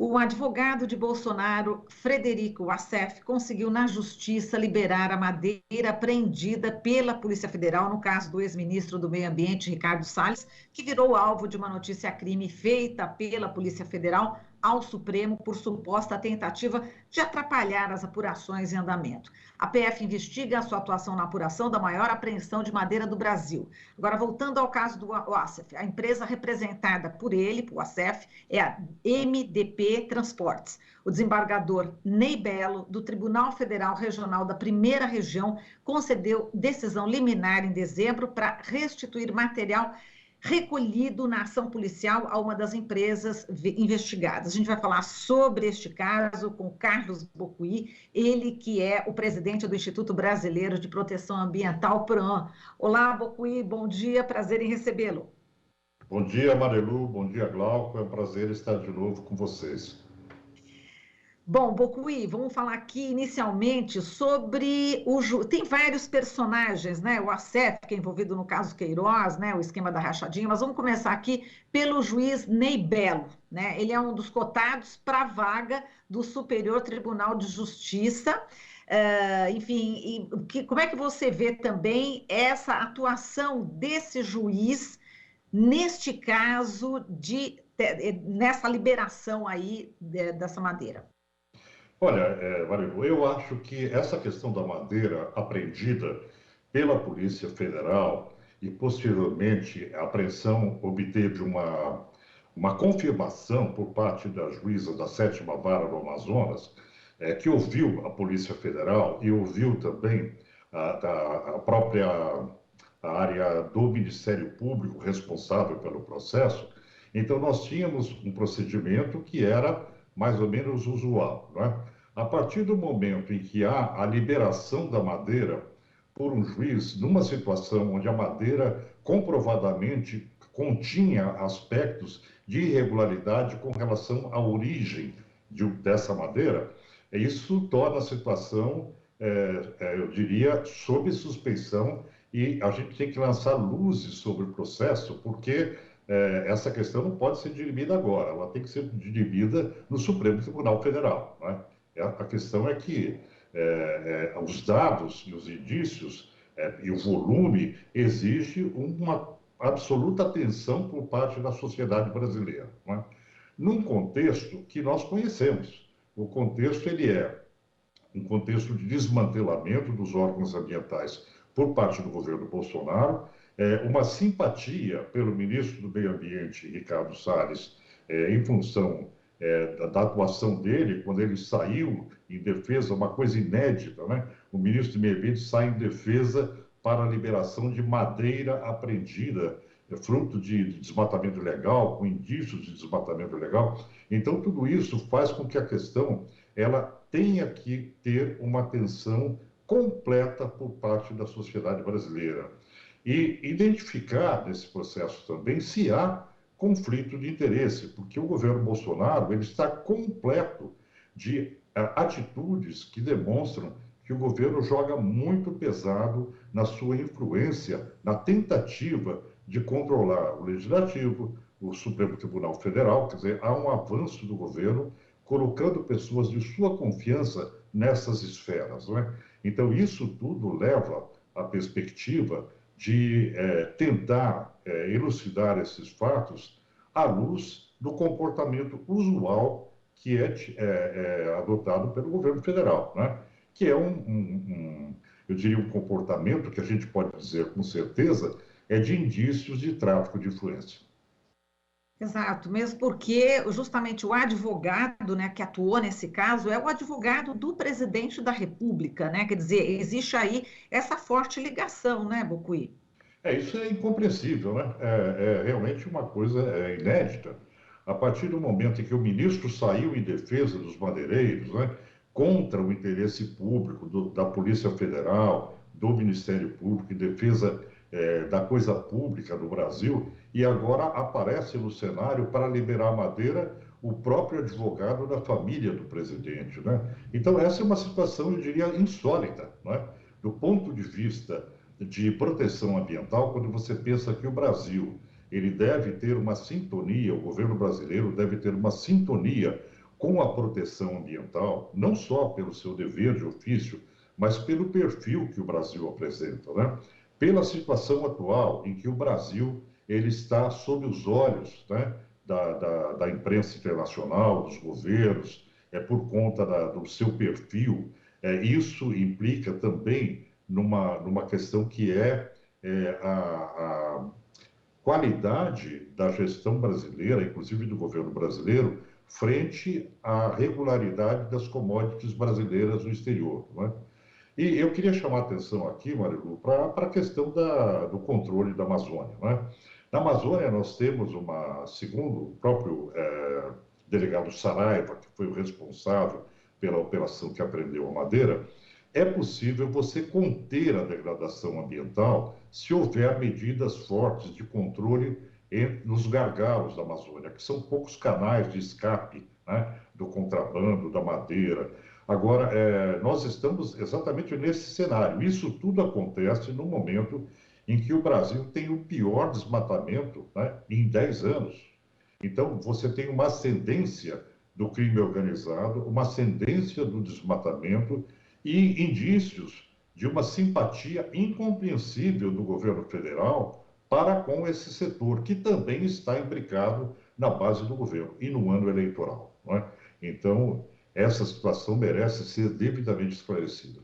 O advogado de Bolsonaro, Frederico Wassef, conseguiu na justiça liberar a madeira apreendida pela Polícia Federal no caso do ex-ministro do Meio Ambiente, Ricardo Salles, que virou alvo de uma notícia-crime feita pela Polícia Federal ao Supremo por suposta tentativa de atrapalhar as apurações em andamento. A PF investiga a sua atuação na apuração da maior apreensão de madeira do Brasil. Agora, voltando ao caso do Wassef, a empresa representada por ele, por Wassef, é a MDP Transportes. O desembargador Ney Belo, do Tribunal Federal Regional da Primeira Região, concedeu decisão liminar em dezembro para restituir material recolhido na ação policial a uma das empresas investigadas. A gente vai falar sobre este caso com Carlos Bocuí, ele que é o presidente do Instituto Brasileiro de Proteção Ambiental, PROAM. Olá, Bocuí, bom dia, prazer em recebê-lo. Bom dia, Marilu, bom dia, Glauco, é um prazer estar de novo com vocês. Bom, Bocuí, vamos falar aqui inicialmente sobre tem vários personagens, né? O Wassef, que é envolvido no caso Queiroz, né? O esquema da rachadinha, mas vamos começar aqui pelo juiz Ney Belo, né? Ele é um dos cotados para a vaga do Superior Tribunal de Justiça. Enfim, como é que você vê também essa atuação desse juiz neste caso, nessa liberação aí dessa madeira? Olha, Marilu, eu acho que essa questão da madeira apreendida pela Polícia Federal e posteriormente a apreensão obteve uma confirmação por parte da juíza da 7ª Vara do Amazonas, que ouviu a Polícia Federal e ouviu também a própria área do Ministério Público responsável pelo processo. Então, nós tínhamos um procedimento que era mais ou menos usual, não é? A partir do momento em que há a liberação da madeira por um juiz, numa situação onde a madeira comprovadamente continha aspectos de irregularidade com relação à origem dessa madeira, isso torna a situação, eu diria, sob suspeição, e a gente tem que lançar luzes sobre o processo, porque essa questão não pode ser dirimida agora, ela tem que ser dirimida no Supremo Tribunal Federal. Né? A questão é que os dados e os indícios e o volume exige uma absoluta atenção por parte da sociedade brasileira. Né? Num contexto que nós conhecemos, o contexto ele é um contexto de desmantelamento dos órgãos ambientais por parte do governo Bolsonaro, uma simpatia pelo ministro do Meio Ambiente, Ricardo Salles, em função da atuação dele, quando ele saiu em defesa, uma coisa inédita, né? O ministro do Meio Ambiente sai em defesa para a liberação de madeira apreendida, fruto de desmatamento ilegal, com indícios de desmatamento ilegal. Então, tudo isso faz com que a questão ela tenha que ter uma atenção completa por parte da sociedade brasileira. E identificar nesse processo também se há conflito de interesse, porque o governo Bolsonaro ele está completo de atitudes que demonstram que o governo joga muito pesado na sua influência, na tentativa de controlar o Legislativo, o Supremo Tribunal Federal, quer dizer, há um avanço do governo colocando pessoas de sua confiança nessas esferas. Não é? Então, isso tudo leva à perspectiva de tentar elucidar esses fatos à luz do comportamento usual que é adotado pelo governo federal, né? Que é eu diria, um comportamento que a gente pode dizer com certeza é de indícios de tráfico de influência. Exato, mesmo porque justamente o advogado, né, que atuou nesse caso é o advogado do presidente da República, né? Quer dizer, existe aí essa forte ligação, né, Bocuí? Isso é incompreensível, né? É realmente uma coisa inédita. A partir do momento em que o ministro saiu em defesa dos madeireiros, né, contra o interesse público da Polícia Federal, do Ministério Público, em defesa da coisa pública do Brasil, e agora aparece no cenário para liberar madeira o próprio advogado da família do presidente, né? Então essa é uma situação, eu diria, insólita, né? Do ponto de vista de proteção ambiental, quando você pensa que o Brasil ele deve ter uma sintonia, o governo brasileiro deve ter uma sintonia com a proteção ambiental, não só pelo seu dever de ofício, mas pelo perfil que o Brasil apresenta, né? Pela situação atual em que o Brasil ele está sob os olhos, né, da imprensa internacional, dos governos, por conta do seu perfil. Isso implica também numa questão que a qualidade da gestão brasileira, inclusive do governo brasileiro, frente à regularidade das commodities brasileiras no exterior, não é? E eu queria chamar a atenção aqui, Marilu, para a questão do controle da Amazônia, né? Na Amazônia, nós temos segundo o próprio delegado Saraiva, que foi o responsável pela operação que apreendeu a madeira, é possível você conter a degradação ambiental se houver medidas fortes de controle nos gargalos da Amazônia, que são poucos canais de escape, né, do contrabando, da madeira. Agora, nós estamos exatamente nesse cenário. Isso tudo acontece no momento em que o Brasil tem o pior desmatamento, né, em 10 anos. Então, você tem uma ascendência do crime organizado, uma ascendência do desmatamento e indícios de uma simpatia incompreensível do governo federal para com esse setor, que também está imbricado na base do governo e no ano eleitoral, não é? Então, essa situação merece ser devidamente esclarecida.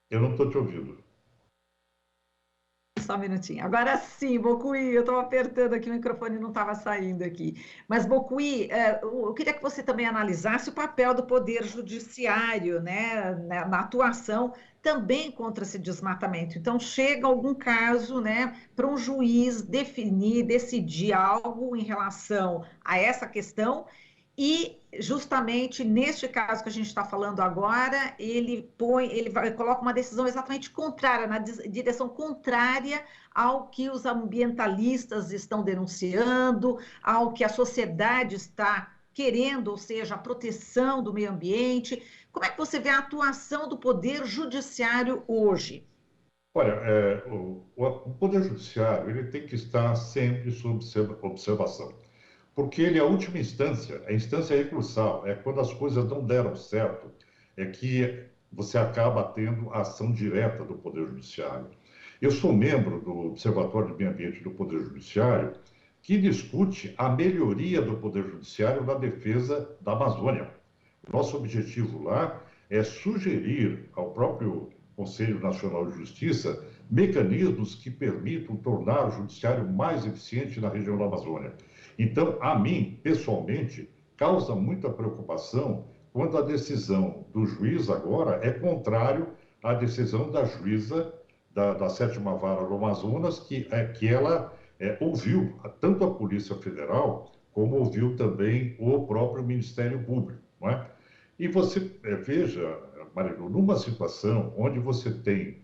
Eu não estou te ouvindo. Só um minutinho. Agora sim, Bocuí, eu estou apertando aqui, o microfone não estava saindo aqui. Mas, Bocuí, eu queria que você também analisasse o papel do Poder Judiciário, né, na atuação também contra esse desmatamento. Então, chega algum caso, né, para um juiz definir, decidir algo em relação a essa questão. E justamente neste caso que a gente está falando agora, coloca uma decisão exatamente contrária, na direção contrária ao que os ambientalistas estão denunciando, ao que a sociedade está querendo, ou seja, a proteção do meio ambiente. Como é que você vê a atuação do Poder Judiciário hoje? Olha, o Poder Judiciário ele tem que estar sempre sob observação, porque ele é a última instância, a instância recursal, é quando as coisas não deram certo, é que você acaba tendo a ação direta do Poder Judiciário. Eu sou membro do Observatório do Meio Ambiente do Poder Judiciário, que discute a melhoria do Poder Judiciário na defesa da Amazônia. Nosso objetivo lá é sugerir ao próprio Conselho Nacional de Justiça mecanismos que permitam tornar o judiciário mais eficiente na região da Amazônia. Então, a mim, pessoalmente, causa muita preocupação quando a decisão do juiz agora é contrário à decisão da juíza da 7ª Vara do Amazonas, que ela ouviu tanto a Polícia Federal, como ouviu também o próprio Ministério Público, não é? E você veja, Marilu, numa situação onde você tem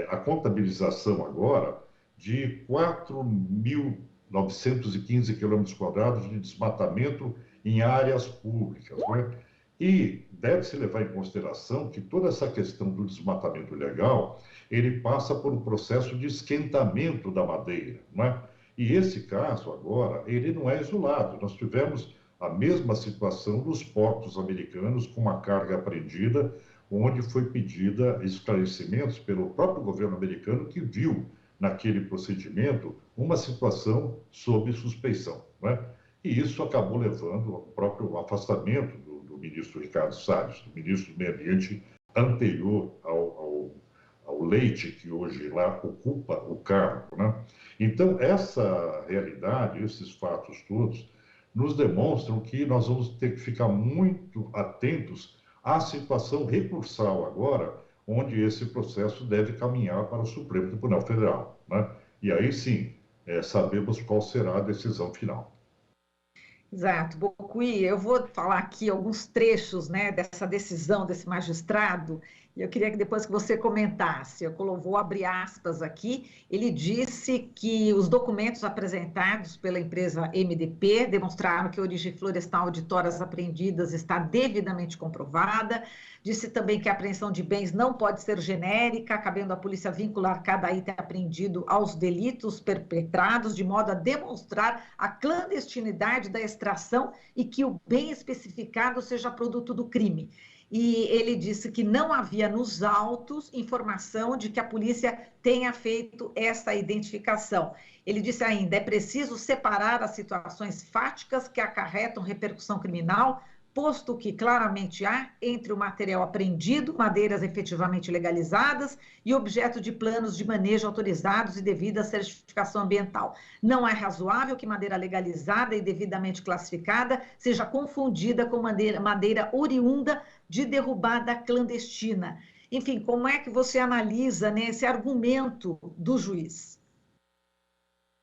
a contabilização agora de 4.915 quilômetros quadrados de desmatamento em áreas públicas, né? E deve-se levar em consideração que toda essa questão do desmatamento ilegal, ele passa por um processo de esquentamento da madeira, né? E esse caso agora, ele não é isolado. Nós tivemos a mesma situação nos portos americanos com uma carga apreendida, onde foi pedida esclarecimentos pelo próprio governo americano que viu naquele procedimento uma situação sob suspeição, né? E isso acabou levando ao próprio afastamento do ministro Ricardo Salles, do ministro do Meio Ambiente anterior ao Leite, que hoje lá ocupa o cargo, né? Então, essa realidade, esses fatos todos, nos demonstram que nós vamos ter que ficar muito atentos à situação recursal agora, onde esse processo deve caminhar para o Supremo Tribunal Federal, né? E aí sim, sabemos qual será a decisão final. Exato, Bocuí, eu vou falar aqui alguns trechos, né, dessa decisão desse magistrado, E eu queria que depois que você comentasse, vou abrir aspas aqui, ele disse que os documentos apresentados pela empresa MDP demonstraram que a origem florestal de toras apreendidas está devidamente comprovada, disse também que a apreensão de bens não pode ser genérica, cabendo à polícia vincular cada item apreendido aos delitos perpetrados, de modo a demonstrar a clandestinidade da extração e que o bem especificado seja produto do crime. E ele disse que não havia nos autos informação de que a polícia tenha feito essa identificação. Ele disse ainda, é preciso separar as situações fáticas que acarretam repercussão criminal, posto que claramente há entre o material apreendido, madeiras efetivamente legalizadas e objeto de planos de manejo autorizados e devida certificação ambiental. Não é razoável que madeira legalizada e devidamente classificada seja confundida com madeira oriunda de derrubada clandestina. Enfim, como é que você analisa, né, esse argumento do juiz?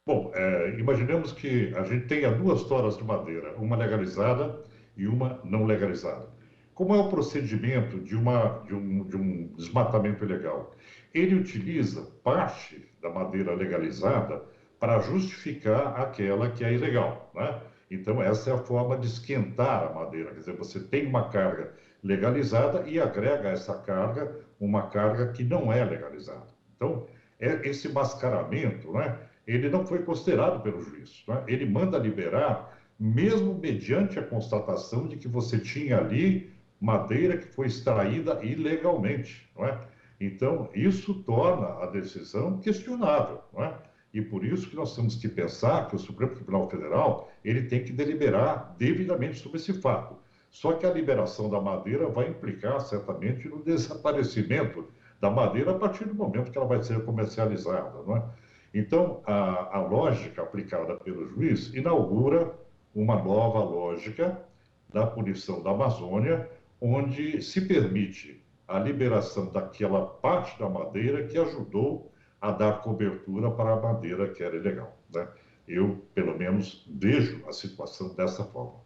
Bom, imaginemos que a gente tenha duas toras de madeira, uma legalizada e uma não legalizada. Como é o procedimento de um desmatamento ilegal? Ele utiliza parte da madeira legalizada para justificar aquela que é ilegal, né? Então, essa é a forma de esquentar a madeira. Quer dizer, você tem uma carga legalizada e agrega a essa carga uma carga que não é legalizada. Então, esse mascaramento, né, ele não foi considerado pelo juiz, né? Ele manda liberar mesmo mediante a constatação de que você tinha ali madeira que foi extraída ilegalmente, não é? Então, isso torna a decisão questionável, não é? E por isso que nós temos que pensar que o Supremo Tribunal Federal, ele tem que deliberar devidamente sobre esse fato. Só que a liberação da madeira vai implicar, certamente, no desaparecimento da madeira a partir do momento que ela vai ser comercializada, não é? Então, a lógica aplicada pelo juiz inaugura uma nova lógica da punição da Amazônia, onde se permite a liberação daquela parte da madeira que ajudou a dar cobertura para a madeira que era ilegal, né? Eu, pelo menos, vejo a situação dessa forma.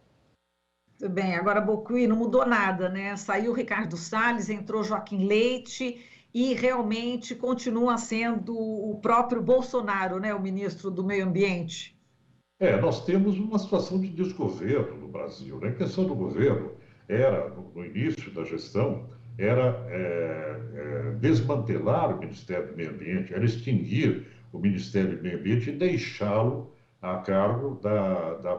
Tudo bem, agora Bocuí não mudou nada, né? Saiu Ricardo Salles, entrou Joaquim Leite e realmente continua sendo o próprio Bolsonaro, né, o ministro do Meio Ambiente. Nós temos uma situação de desgoverno no Brasil, né? A questão do governo era, no início da gestão, era desmantelar o Ministério do Meio Ambiente, era extinguir o Ministério do Meio Ambiente e deixá-lo a cargo do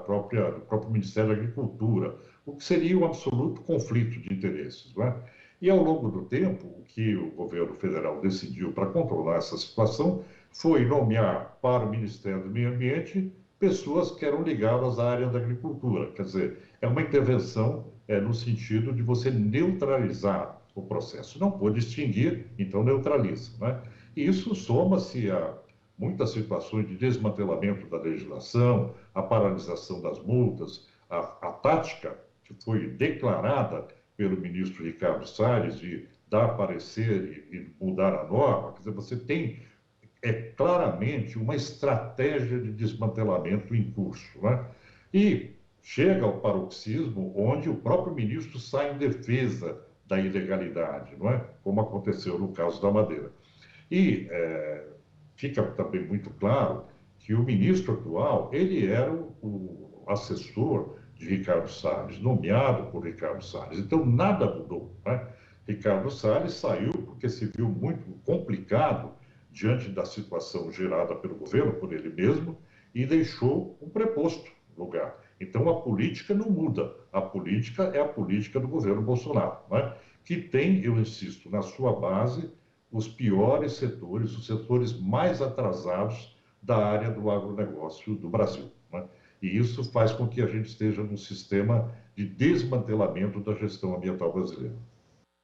próprio Ministério da Agricultura, o que seria um absoluto conflito de interesses, não é? E ao longo do tempo, o que o governo federal decidiu para controlar essa situação foi nomear para o Ministério do Meio Ambiente pessoas que eram ligadas à área da agricultura. Quer dizer, é uma intervenção no sentido de você neutralizar o processo. Não pode extinguir, então neutraliza, né? E isso soma-se a muitas situações de desmantelamento da legislação, a paralisação das multas, a tática que foi declarada pelo ministro Ricardo Salles de dar parecer e mudar a norma. Quer dizer, você tem claramente uma estratégia de desmantelamento em curso, né? E chega ao paroxismo onde o próprio ministro sai em defesa da ilegalidade, não é? Como aconteceu no caso da madeira. E fica também muito claro que o ministro atual, ele era o assessor de Ricardo Salles, nomeado por Ricardo Salles. Então, nada mudou, né? Ricardo Salles saiu porque se viu muito complicado diante da situação gerada pelo governo, por ele mesmo, e deixou um preposto lugar. Então, a política não muda. A política é a política do governo Bolsonaro, né? Que tem, eu insisto, na sua base, os piores setores, os setores mais atrasados da área do agronegócio do Brasil, né? E isso faz com que a gente esteja num sistema de desmantelamento da gestão ambiental brasileira.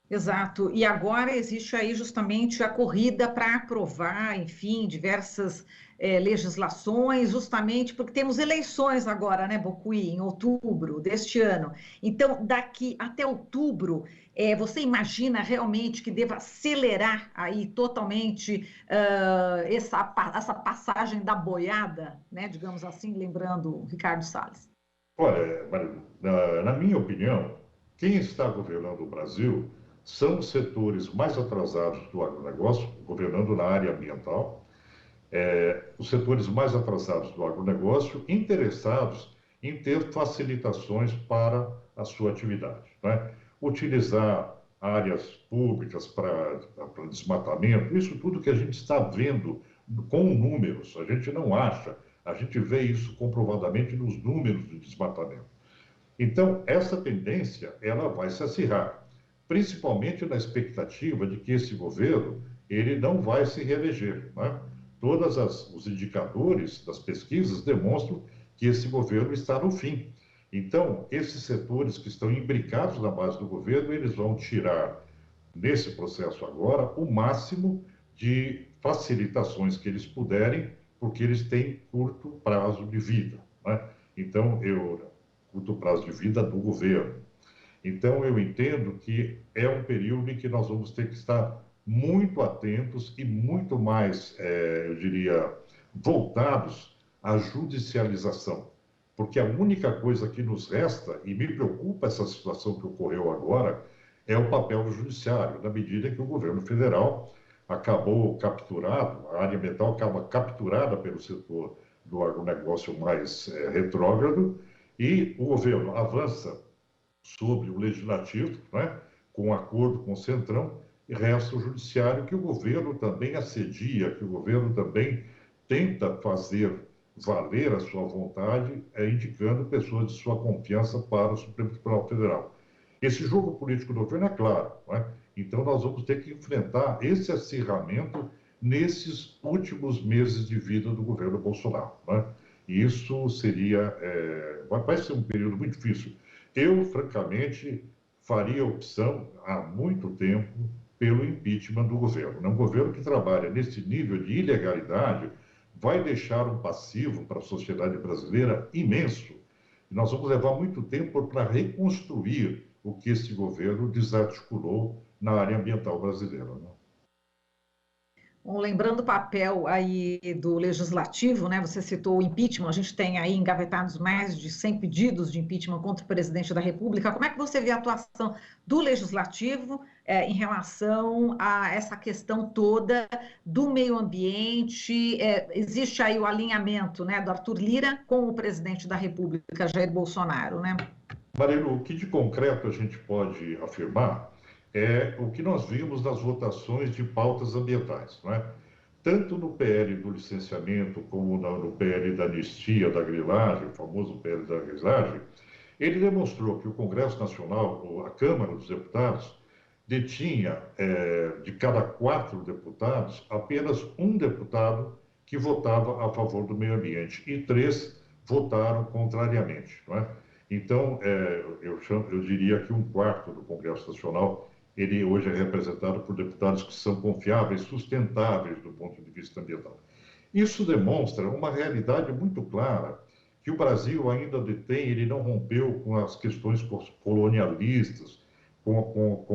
Exato, e agora existe aí justamente a corrida para aprovar, enfim, diversas legislações, justamente porque temos eleições agora, né, Bocuí, em outubro deste ano. Então, daqui até outubro, você imagina realmente que deva acelerar aí totalmente essa passagem da boiada, né, digamos assim, lembrando o Ricardo Salles? Olha, Marilu, na minha opinião, quem está governando o Brasil são os setores mais atrasados do agronegócio, governando na área ambiental, os setores mais atrasados do agronegócio interessados em ter facilitações para a sua atividade, né? Utilizar áreas públicas para desmatamento, isso tudo que a gente está vendo com números, a gente não acha, a gente vê isso comprovadamente nos números de desmatamento. Então, essa tendência, ela vai se acirrar, principalmente na expectativa de que esse governo, ele não vai se reeleger, né? Todos os indicadores das pesquisas demonstram que esse governo está no fim. Então, esses setores que estão imbricados na base do governo, eles vão tirar, nesse processo agora, o máximo de facilitações que eles puderem, porque eles têm curto prazo de vida, né? Então, curto prazo de vida do governo. Então, eu entendo que é um período em que nós vamos ter que estar muito atentos e muito mais, eu diria, voltados à judicialização. Porque a única coisa que nos resta, e me preocupa essa situação que ocorreu agora, é o papel do judiciário, na medida que o governo federal acabou capturado, a área ambiental acaba capturada pelo setor do agronegócio mais retrógrado, e o governo avança sobre o legislativo, né, com acordo com o Centrão, e resta o judiciário, que o governo também assedia, que o governo também tenta fazer valer a sua vontade, indicando pessoas de sua confiança para o Supremo Tribunal Federal. Esse jogo político do governo é claro, né? Então nós vamos ter que enfrentar esse acirramento nesses últimos meses de vida do governo Bolsonaro, né? E isso seria, vai ser um período muito difícil. Eu, francamente, faria a opção, há muito tempo, pelo impeachment do governo. Um governo que trabalha nesse nível de ilegalidade vai deixar um passivo para a sociedade brasileira imenso. E nós vamos levar muito tempo para reconstruir o que esse governo desarticulou na área ambiental brasileira, né? Bom, lembrando o papel aí do legislativo, né? Você citou o impeachment, a gente tem aí engavetados mais de 100 pedidos de impeachment contra o presidente da República. Como é que você vê a atuação do legislativo em relação a essa questão toda do meio ambiente? Existe aí o alinhamento, né, do Arthur Lira com o presidente da República, Jair Bolsonaro, né? Marilu, o que de concreto a gente pode afirmar é o que nós vimos nas votações de pautas ambientais, não é? Tanto no PL do licenciamento como no PL da anistia da grilagem, o famoso PL da grilagem, ele demonstrou que o Congresso Nacional, a Câmara dos Deputados, detinha, de cada 4 deputados, apenas um deputado que votava a favor do meio ambiente e 3 votaram contrariamente, não é? Então, eu diria que um quarto do Congresso Nacional, ele hoje é representado por deputados que são confiáveis, sustentáveis do ponto de vista ambiental. Isso demonstra uma realidade muito clara, que o Brasil ainda detém, ele não rompeu com as questões colonialistas, com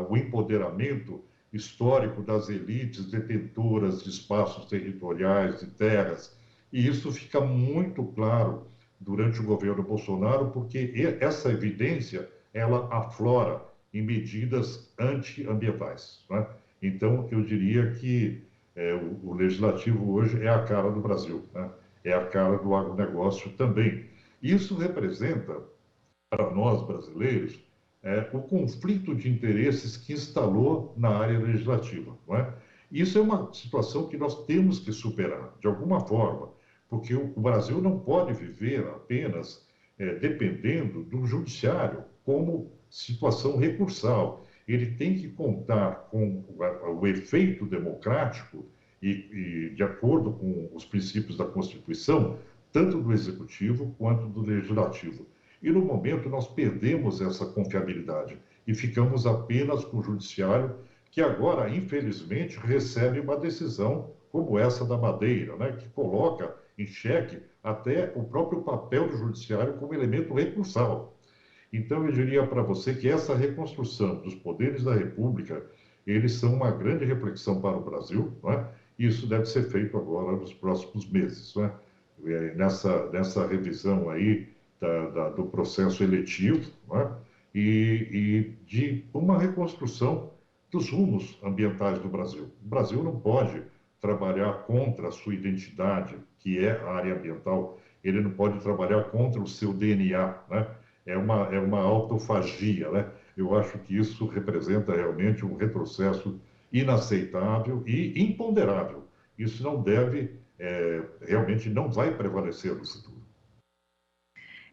o empoderamento histórico das elites detentoras de espaços territoriais, de terras, e isso fica muito claro durante o governo Bolsonaro, porque essa evidência, ela aflora em medidas antiambientais, né? Então, eu diria que o legislativo hoje é a cara do Brasil, né? É a cara do agronegócio também. Isso representa, para nós brasileiros, o conflito de interesses que instalou na área legislativa, não é? Isso é uma situação que nós temos que superar, de alguma forma, porque o Brasil não pode viver apenas dependendo do judiciário como situação recursal. Ele tem que contar com o efeito democrático e de acordo com os princípios da Constituição, tanto do Executivo quanto do Legislativo. E no momento nós perdemos essa confiabilidade e ficamos apenas com o Judiciário, que agora, infelizmente, recebe uma decisão como essa da Madeira, né, que coloca em xeque até o próprio papel do Judiciário como elemento recursal. Então, eu diria para você que essa reconstrução dos poderes da República, eles são uma grande reflexão para o Brasil, não é? E isso deve ser feito agora nos próximos meses, não é? Nessa revisão aí do processo eletivo, não é? e de uma reconstrução dos rumos ambientais do Brasil. O Brasil não pode trabalhar contra a sua identidade, que é a área ambiental, ele não pode trabalhar contra o seu DNA, né? É uma autofagia, né? Eu acho que isso representa realmente um retrocesso inaceitável e imponderável. Isso não deve, realmente não vai prevalecer no futuro.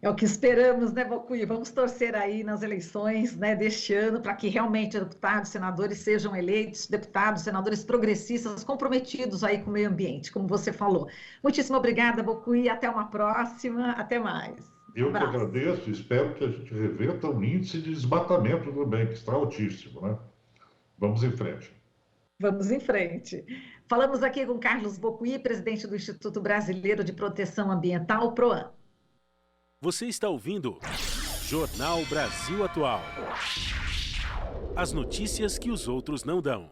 É o que esperamos, né, Bocuí? Vamos torcer aí nas eleições, né, deste ano para que realmente deputados, senadores sejam eleitos, deputados, senadores progressistas comprometidos aí com o meio ambiente, como você falou. Muitíssimo obrigada, Bocuí. Até uma próxima. Até mais. Um Eu que abraço. agradeço e espero que a gente reverta um índice de desmatamento também, que está altíssimo, né? Vamos em frente. Vamos em frente. Falamos aqui com Carlos Bocuí, presidente do Instituto Brasileiro de Proteção Ambiental, PROAM. Você está ouvindo Jornal Brasil Atual. As notícias que os outros não dão.